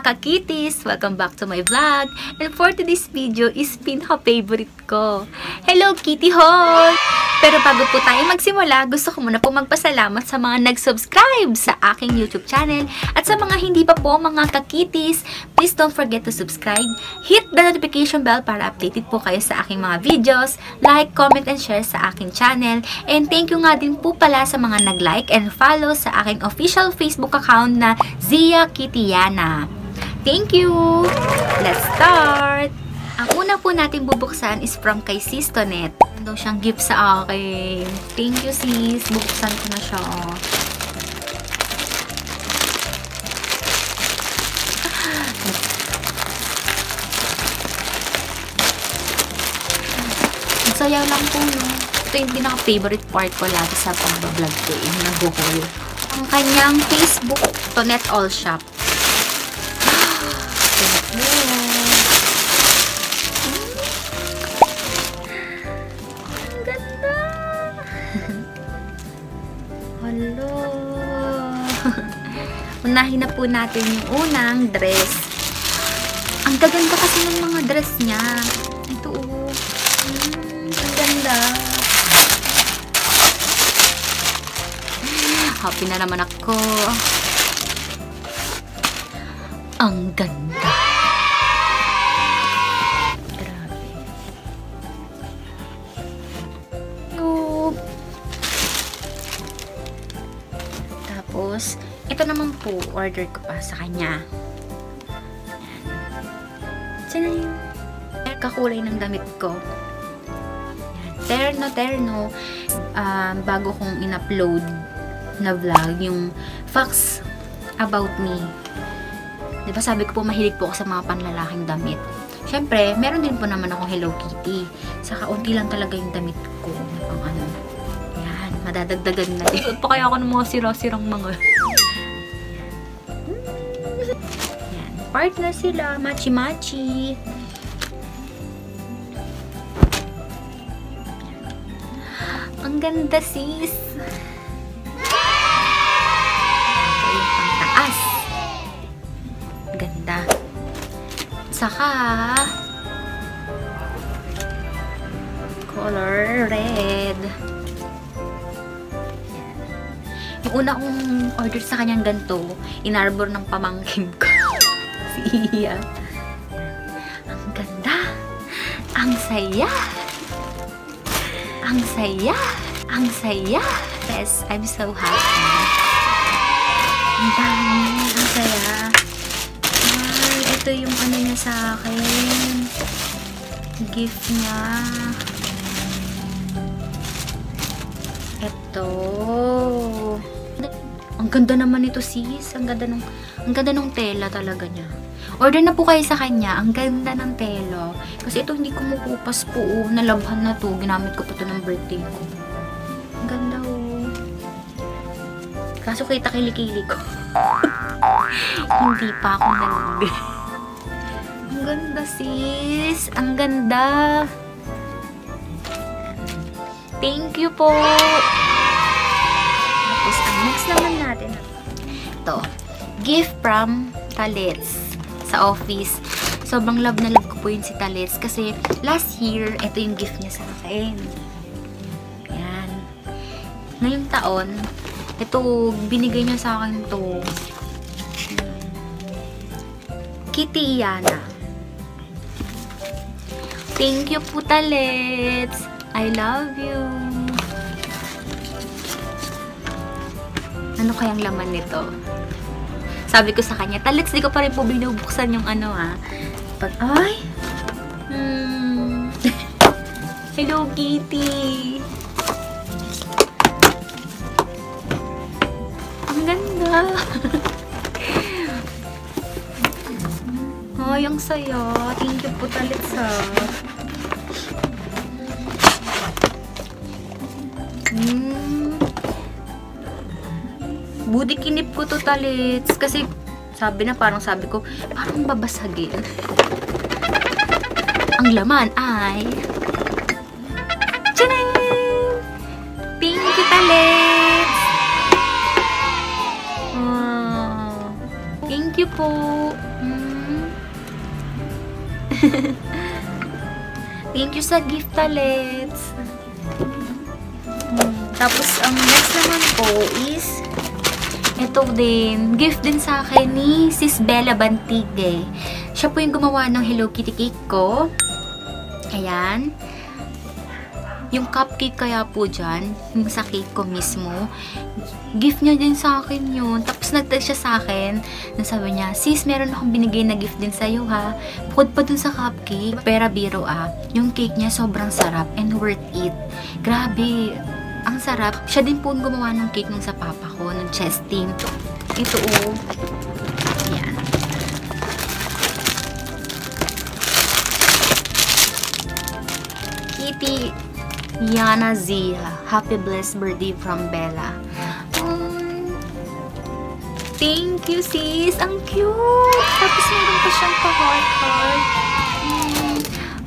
mga kakitis! Welcome back to my vlog. And for today's video is pinaka-favorite ko. Hello Kitty Haul! Pero bago po tayo magsimula, gusto ko muna po magpasalamat sa mga nag-subscribe sa aking YouTube channel. At sa mga hindi pa po mga kakitis, please don't forget to subscribe. Hit the notification bell para updated po kayo sa aking mga videos. Like, comment, and share sa aking channel. And thank you nga din po pala sa mga nag-like and follow sa aking official Facebook account na Zia Kittyana. Thank you! Let's start! Ang una po natin bubuksan is from kay Sis Tonet. Daw siyang gift sa akin. Thank you, sis. Buksan ko na siya. Ang saya lang po, no? Ito yung pinaka-favorite part ko lagi sa pang-vlog ko. Yung nag-haul. Ang kanyang Facebook, Tonet All Shop. Hello. Unahin na po natin yung unang dress. Ang gaganda kasi ng mga dress niya. Ito, oh. Ang ganda. Happy na naman ako. Ang ganda. Grabe. Tapos, ito naman po, order ko pa sa kanya. Saan na yun? Kakulay ng damit ko. Terno. Bago kong in-upload na vlog, yung facts about me. Diba sabi ko po, mahilig po ako sa mga panlalaking damit. Siyempre, meron din po naman akong Hello Kitty. Saka, unti lang talaga yung damit ko. Ang ano. Yan, madadagdagan na. Ito pa kaya ako ng mga sira-sirang mga. Yan, partner sila. Machi-machi. Ang ganda, sis. Ito yung pangtaas. Ganda. Saka color red. Yung una kong order sa kanyang ganito, inarbor ng pamangkin ko. Si Iya. Ang ganda. Ang saya. Ang saya. Ang saya. Yes, I'm so happy. Ang dami. Ang saya. Ito yung ano niya sa akin. Gift niya. Ito. Ang ganda naman ito, sis. Ang ganda nung tela talaga niya. Order na po kayo sa kanya. Ang ganda ng tela. Kasi ito hindi kumukupas po. Nalabhan na to. Ginamit ko po ito ng birthday ko. Ang ganda, oh. Kaso kita kilikili ko. Hindi pa ako Ang ganda, sis. Ang ganda. Thank you po. Tapos, ang next naman natin. Ito. Gift from Talets. Sa office. Sobrang love na love ko po yun si Talets. Kasi, last year, ito yung gift niya sa akin. Ayan. Ngayong taon, ito, binigay niya sa akin to. Kittyana. Thank you po, Talets. I love you. Ano kayang laman nito? Sabi ko sa kanya, Talets, di ko pa rin po binubuksan yung ano, ha. Ay! Hello, Kitty. Ang ganda. Ay, ang saya. Thank you po, Talets, ha. Budi kinip ko to, Talets. Kasi, parang sabi ko, parang babasagin. Ang laman ay... Tchanan! Thank you, Talets! Thank you po. Thank you sa gift palettes. Tapos, ang next naman po is ito din. Gift din sa akin ni Sis Bella Bantigue. Siya po yung gumawa ng Hello Kitty cake ko. Ayan. Yung cupcake kaya po dyan, yung sa cake ko mismo, gift niya din sa akin yun. Tapos nag-text siya sa akin, sabi niya, sis, meron akong binigay na gift din sa'yo ha. Bukod pa dun sa cupcake, pera biro yung cake niya sobrang sarap and worth it. Grabe, ang sarap. Siya din po gumawa ng cake nung sa papa ko, ng chesting. Ito Ayan. Kitty Yana Zia. Happy blessed birthday from Bella. Thank you, sis. Ang cute. Tapos meron pa siyang pa-heart.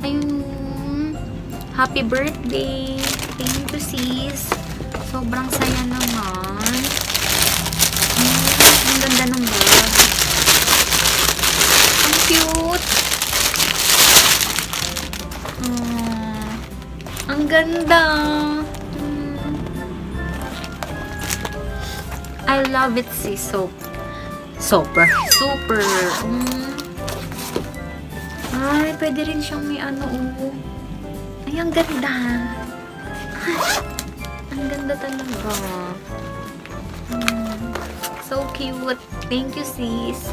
Ayun. Happy birthday. Thank you, sis. Sobrang saya naman. Ang ganda ng bag. Ang cute. Ang ganda. I love it, sis. Super. Ay, pwede rin siyang may Ay, ang ganda. Ang ganda talaga. So cute. Thank you, sis.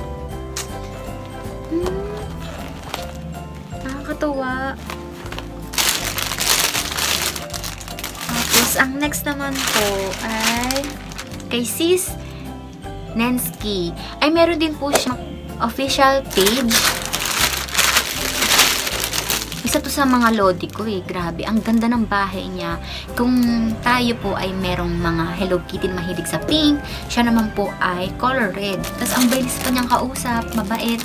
Nakakatuwa. Tapos, ang next naman po ay kay sis Nensky. Ay, meron din po siyang official page. Isa to sa mga lodi ko Grabe, ang ganda ng bahay niya. Kung tayo po ay merong mga Hello Kitty na mahilig sa pink, siya naman po ay color red. Tapos, ang bilis pa niyang kausap. Mabait.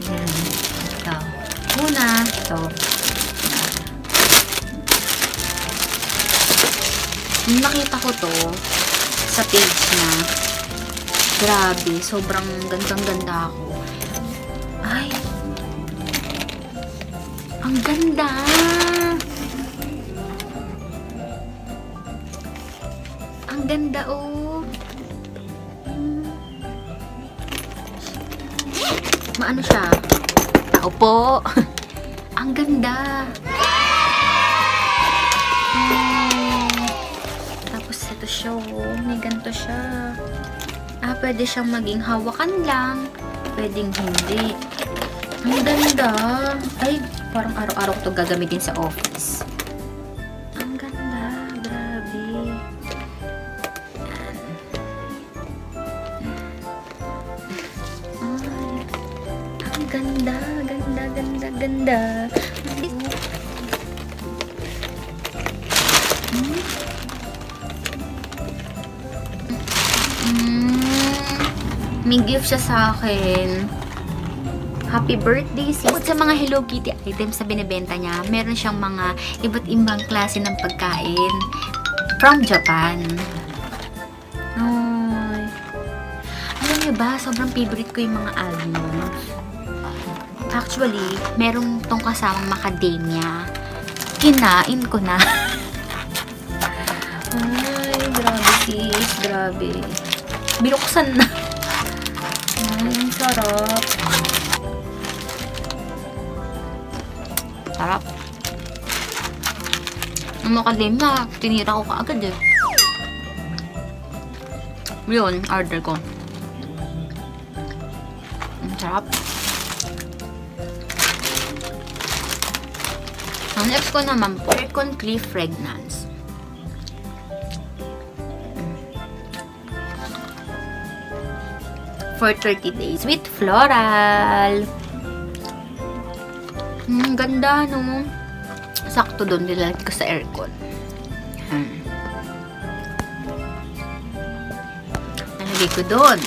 Ito. Una. Ito. Nung nakita ko to sa page niya, grabe, sobrang gandang-ganda ako. Ay, ang ganda! Ang ganda, Maano siya? Tao po! Ang ganda! Ito siya, may ganito siya. Pwede siyang maging hawakan lang. Pwedeng hindi. Ang ganda. Ay, parang araw-araw ko ito gagamitin sa office. Ang ganda. Grabe. Yan. Ay, ang ganda. Ganda. May gift siya sa akin. Happy birthday, sis. Sa mga Hello Kitty items na binibenta niya, meron siyang mga iba't ibang klase ng pagkain from Japan. Ay. Alam niyo ba, sobrang favorite ko yung mga almonds. Actually, merong tong kasamang macadamia. Kinain ko na. Ay, grabe sis. Grabe. Binuksan na. Ay, sarap. Sarap. Ang macadamia, tinira ko kaagad Yun, order ko. Ang sarap. Ang next ko naman po, Aircon Cliff Fragrance. For 30 days with floral. Ganda, no? Sakto doon, nilalagay ko sa aircon. Nalagay ko doon.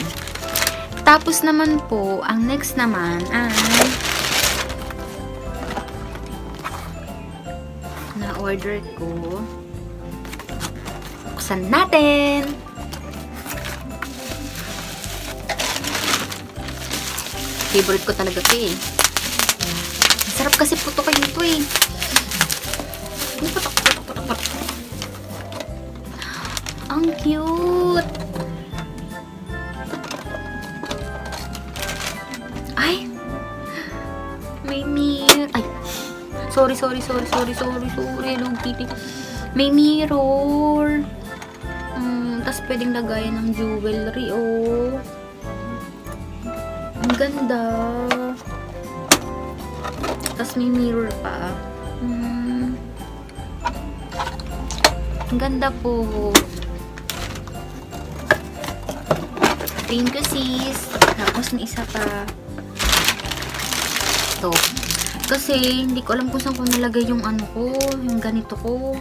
Tapos naman po, ang next naman ay na-order ko. Buksan natin! Favorite ko talaga ito Sarap kasi putukin ito eh. Putok. Ang cute. Ay. May mirror. Ay. Sorry. Hello Kitty. May mirror. Tapos pwedeng lagayan ng jewelry, oh. Ang ganda. Tapos may mirror pa. Ang ganda po. Thank you, sis. Tapos may isa pa. Ito. Kasi, hindi ko alam kung saan ko nalagay yung ano ko, yung ganito ko.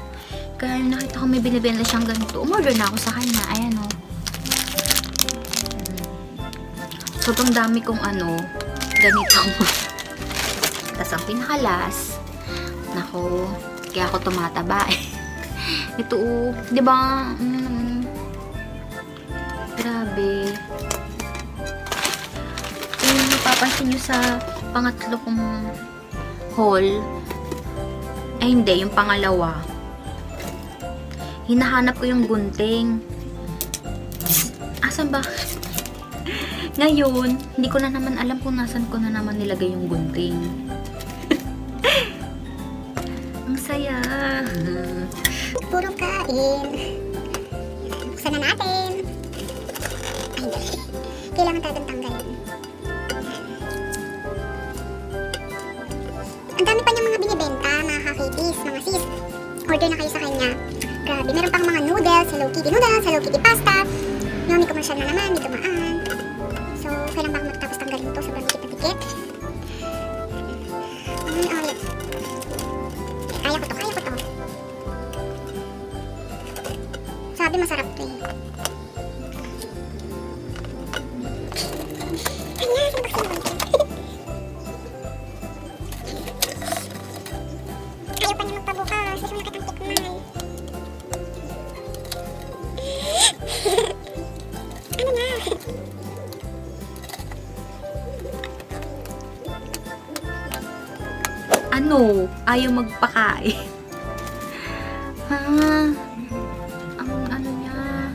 Kaya nakita ko may binibenta siyang ganito. Umorder na ako sa kanya. Ayan, o. Sobrang dami kong ano, ganito. Tapos ang pinakalas, nako, kaya ako tumataba eh. Ito, oh, di ba? Grabe. Kung napapansin nyo sa pangatlo kong haul, ay hindi, yung pangalawa. Hinahanap ko yung gunting. Asan ba? Ngayon, hindi ko na naman alam kung nasan ko na naman nilagay yung gunting. Ang saya. Puro kain. Buksan na natin. Ay, kailangan natin tanggalin. Ang dami pa niyang mga binibenta, mga kakitis, mga sis. Order na kayo sa kanya. Grabe, meron pang mga noodles, Hello Kitty noodles, Hello Kitty pasta. May commercial na naman, may dumaan. So, kailan ba ako matatapos tanggalin ito? Sobrang dikit-dikit. Kaya ko to. Sabi masarap to eh. Ayaw pa niya magpabukas. Gusto mo nakitang tikman. Ano na? Ano? Ayaw magpakain. Ang ano niya.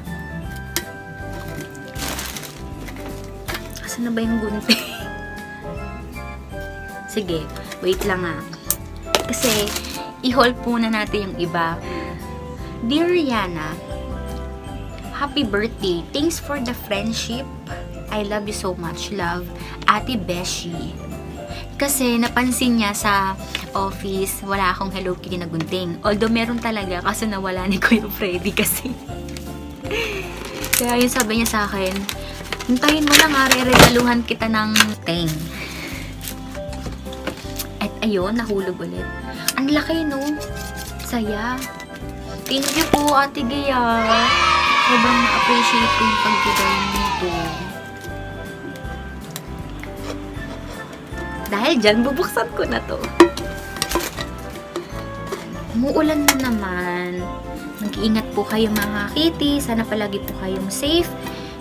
Asan na ba yung gunting? Sige, wait lang Kasi, i-haul po na natin yung iba. Dear Rihanna, happy birthday. Thanks for the friendship. I love you so much. Love, Ate Beshi. Kasi napansin niya sa office, wala akong Hello Kitty na gunting. Although meron talaga, kaso nawala ni Kuya Freddy kasi. Kaya yun sabi niya sa akin, hintayin mo lang re-regaluhan kita ng ting. At ayun, nahulog ulit. Ang laki no? Saya. Thank you po, Ate Gaya. Sobrang na-appreciate ko yung pagbigay nito. Dahil dyan, bubuksan ko na to. Umuulan na naman. Mag-iingat po kayo mga kitty. Sana palagi po kayong safe.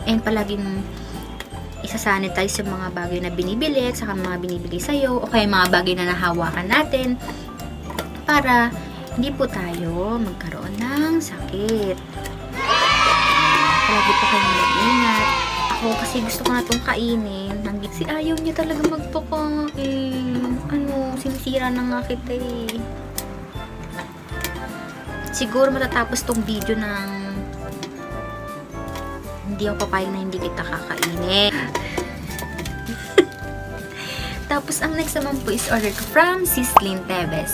And palaging isasanitize yung mga bagay na binibili at saka mga binibili sa'yo. O kaya mga bagay na nahawakan natin. Para hindi po tayo magkaroon ng sakit. Palagi po kayong mag-ingat. Ako kasi gusto ko na itong kainin. Si ayaw niya talaga magpakain. Ano, sinisira na nga kita eh. Siguro matatapos tong video ng hindi ako papayag na hindi kita kakainin. Tapos ang next naman po is order ko from Sislin Tebes.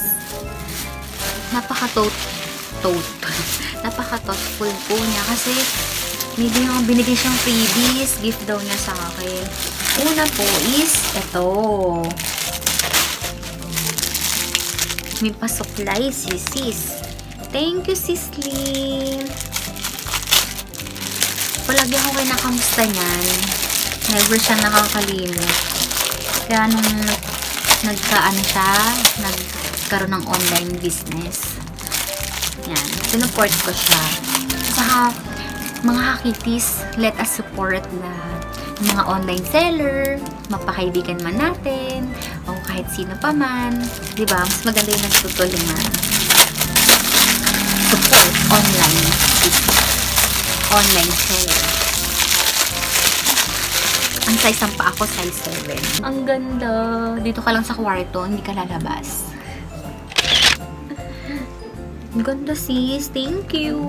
Napaka-thoughtful po niya kasi may binigay siyang freebies, gift daw niya sa akin. Una po is ito. May pasuklay si sis. Thank you, Sislin. Palagi ako kinakamusta niyan. Never siya nakakalimot. Kaya nung nagkaroon ng online business. Yan. Sinupport ko siya. Saka, mga hakitis, let us support mga online seller, mapakaibigan man natin, o kahit sino pa man. Diba? Mas maganda yung nagtutulungan. Support online seller. Ang size ng pa ako, size 7. Ang ganda. Dito ka lang sa kwarto, hindi ka lalabas. Ang ganda sis. Thank you.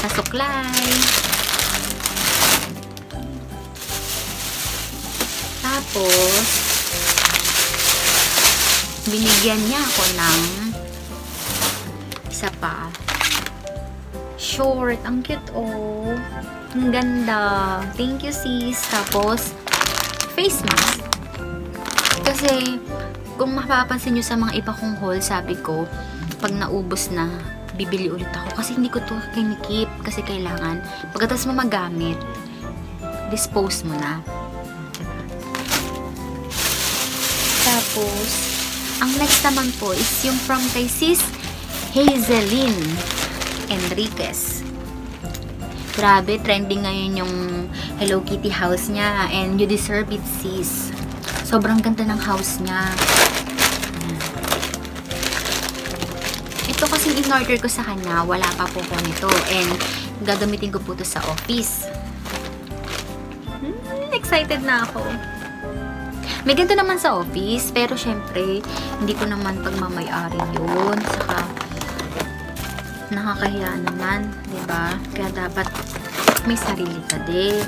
Kasuklay. Tapos, binigyan niya ako ng isa pa. Short. Ang cute, oh. Ang ganda. Thank you, sis. Tapos, face mask. Kasi, kung mapapansin nyo sa mga iba kong haul, sabi ko, pag naubos na, bibili ulit ako. Kasi hindi ko to kinikip. Kasi kailangan, pagkatapos mo magamit, dispose mo na. Tapos, ang next naman po is yung from kay sis Hazeline Enriquez. Grabe, trending ngayon yung Hello Kitty house niya. And you deserve it, sis. Sobrang ganda ng house niya. Ito kasi in-order ko sa kanya. Wala pa po ko nito. And gagamitin ko po ito sa office. Excited na ako. May ganito naman sa office. Pero syempre, hindi ko naman pagmamayari yun. Saka, nakakahiya naman, diba? Kaya dapat may sarili ka din.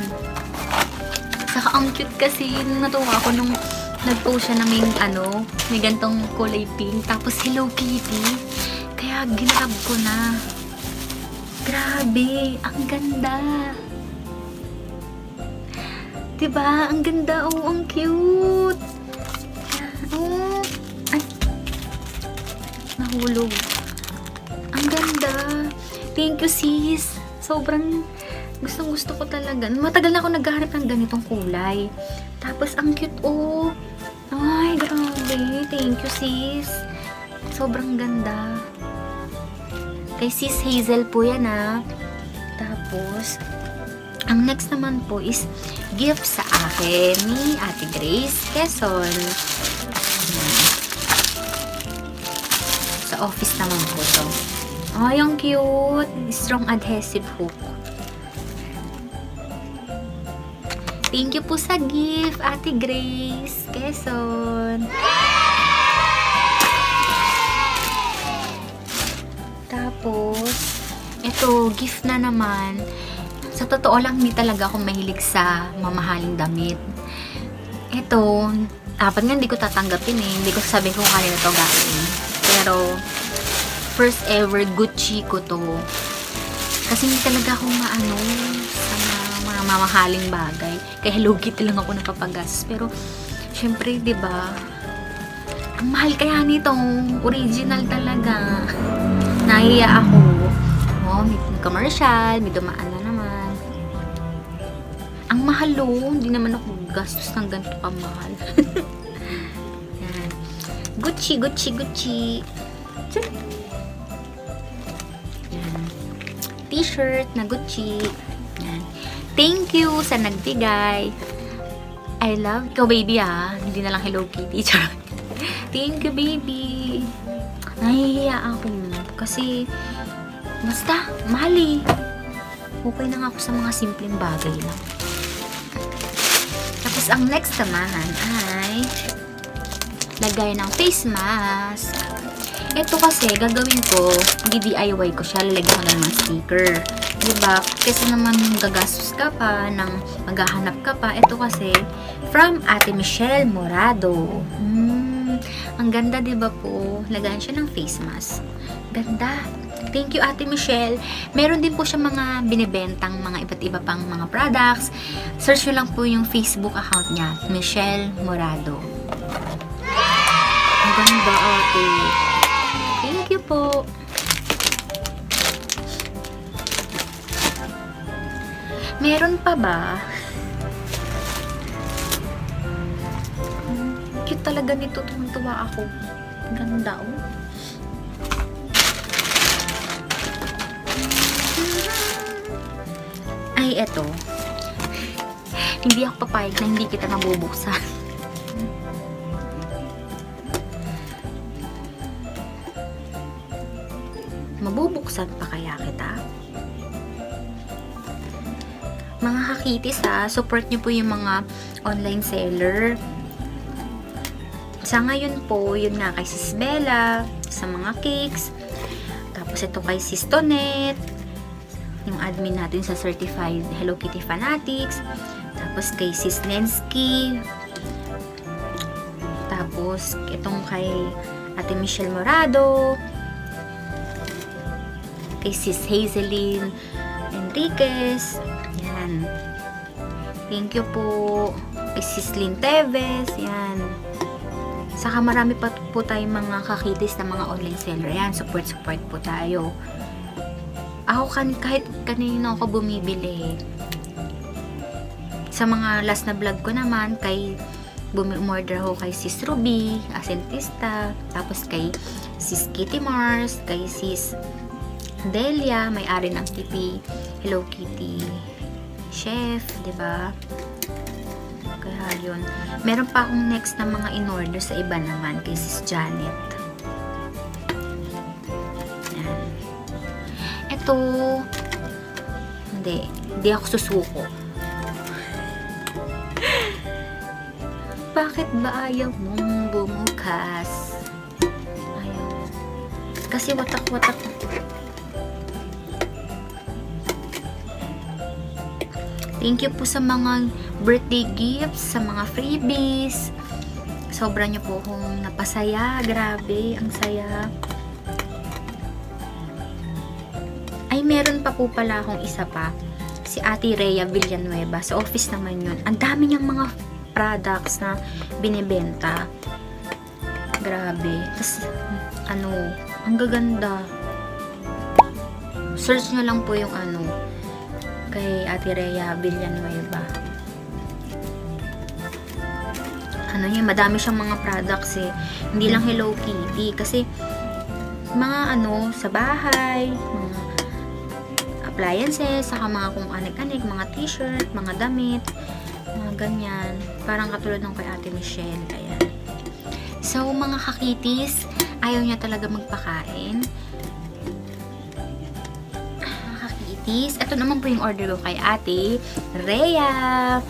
Saka ang cute kasi, natuwa ako nung nag-post siya na may gantong kulay pink, tapos Hello Kitty. Kaya ginrab ko na. Grabe, ang ganda. Diba? Ang ganda, oh, ang cute. Oh, ay, nahulog. Ang ganda. Thank you, sis. Sobrang gustong-gusto ko talaga. Matagal na ako naghahanap ng ganitong kulay. Tapos, ang cute, oh. Ay, grabe. Thank you, sis. Sobrang ganda. Kay sis Hazel po yan, ah. Tapos, ang next naman po is gift sa akin ni Ate Grace Quezon. Sa office naman po to. Ay, ang cute. Strong adhesive hook. Thank you po sa gift, Ate Grace Quezon. Tapos, ito, gift na naman. Sa totoo lang, hindi talaga ako mahilig sa mamahaling damit. Ito, dapat nga hindi ko tatanggapin eh. Hindi ko sabihin kung kanina to galing. Pero, first ever Gucci ko to. Kasi hindi talaga ako sa mga mamahaling bagay. Kaya Hello Kitty lang ako napapagas. Pero, syempre, diba, ang mahal kaya nitong original talaga. Nahiya ako. Oh, may commercial, may dumaan na naman. Ang mahal oh, hindi naman ako gastos ng ganito kamahal. Yan. Gucci, Gucci, Gucci. Yan. T-shirt na Gucci. Yan. Thank you sa nagbigay. I love ikaw, baby, ah. Hindi na lang Hello Kitty. Thank you, baby. Nahihiya ako. Kasi, basta, mahal eh. Okay na nga ako sa mga simpleng bagay lang. Tapos, ang next naman ay lagay ng face mask. Ito kasi, gagawin ko, DIY ko siya, lalagyan ko na ng sticker. Diba? Kasi naman gagastos ka pa, maghahanap ka pa. Ito kasi, from Ate Michelle Morado. Ang ganda, diba po? Lagayan siya ng face mask. Ganda. Thank you, Ate Michelle. Meron din po siya mga binibentang mga iba't iba pang mga products. Search nyo lang po yung Facebook account niya, Michelle Morado. Ang ganda, ate. Thank you po. Meron pa ba? Cute talaga nito. Tuwa ako. Ganda, oh. Ay, eto. Hindi ako papayag na hindi kita nabubuksan. Mabubuksan pa kaya kita? Mga kakitis support nyo po yung mga online seller. Sa ngayon po, yun nga kay Sis Bella, sa mga cakes. Tapos ito kay Sis Tonet, yung admin natin sa Certified Hello Kitty Fanatics. Tapos kay Sis Nensky. Tapos itong kay Ate Michelle Morado. Kay Sis Hazeline Enriquez. Yan. Thank you po. Kay Sis Lynn Teves. Yan. Saka marami pa po tayong mga kakitis na mga online seller. Yan. Support po tayo. Ako kahit kanino ako bumibili. Sa mga last na vlog ko naman, kay umorder ako kay Sis Ruby, Asentista. Tapos kay Sis Kitty Mars. Kay Sis Delia, may-ari ng Kitty Hello Kitty Chef, 'di ba? Kaya yun. Meron pa akong next na mga in-order sa iba naman kay Sis Janet. Yan. Ito, hindi ako susuko. Bakit ba ayaw mong bumukas? Ayaw. Kasi watak-watak. Thank you po sa mga birthday gifts, sa mga freebies. Sobra niyo po akong napasaya. Grabe, ang saya. Ay, meron pa po pala akong isa pa. Si Ate Rhea Villanueva. Sa office naman yun. Ang dami niyang mga products na binibenta. Grabe. Tapos, ang gaganda. Search nyo lang po yung kay Ate Rhea Villanueva. Madami siyang mga products Hindi lang Hello Kitty. Kasi, mga sa bahay, mga appliances, saka mga kung anik-anik, mga t-shirt, mga damit, mga ganyan. Parang katulad ng kay Ate Michelle. Ayan. So, mga kakitis, ayaw niya talaga magpakain. Ito naman po yung order ko kay Ate Rhea.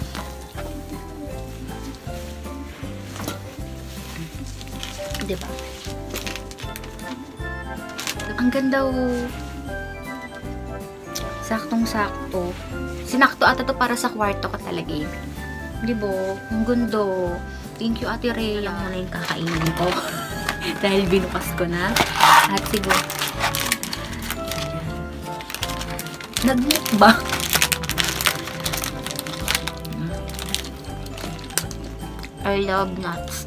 Diba? Ang ganda saktong-sakto. Sinakto ata to para sa kwarto ko talaga Diba? Ang ganda. Thank you, Ate Rhea. Lang muna yung kakainin ko. Dahil binukas ko na. At siguro nagmukbang. I love nuts.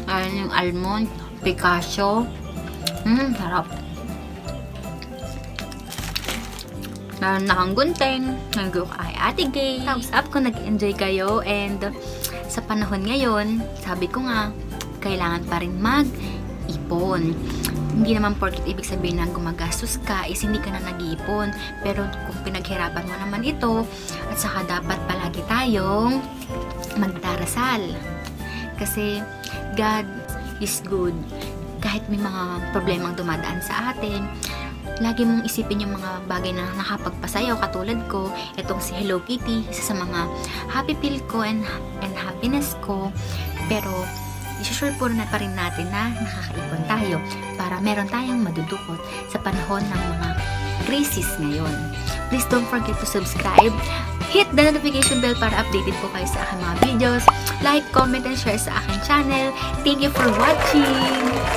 Ayan yung almond, pistacho. Sarap. Meron na kang gunting. Nag-go kay Ate Gay. Thumbs up kung nag-enjoy kayo. And sa panahon ngayon, sabi ko nga, kailangan pa rin mag-ipon. Hindi naman porket ibig sabihin na gumagastos ka is hindi ka na nag-iipon. Pero kung pinaghirapan mo naman ito, at saka dapat palagi tayong magdarasal. Kasi God is good. Kahit may mga problemang dumadaan sa atin, lagi mong isipin yung mga bagay na nakapagpasayaw katulad ko. Itong si Hello Kitty, isa sa mga happy feel ko and happiness ko. Pero isusure po na pa rin natin na nakakaipon tayo para meron tayong madudukot sa panahon ng mga crisis ngayon. Please don't forget to subscribe. Hit the notification bell para updated po kayo sa aking mga videos. Like, comment, and share sa aking channel. Thank you for watching!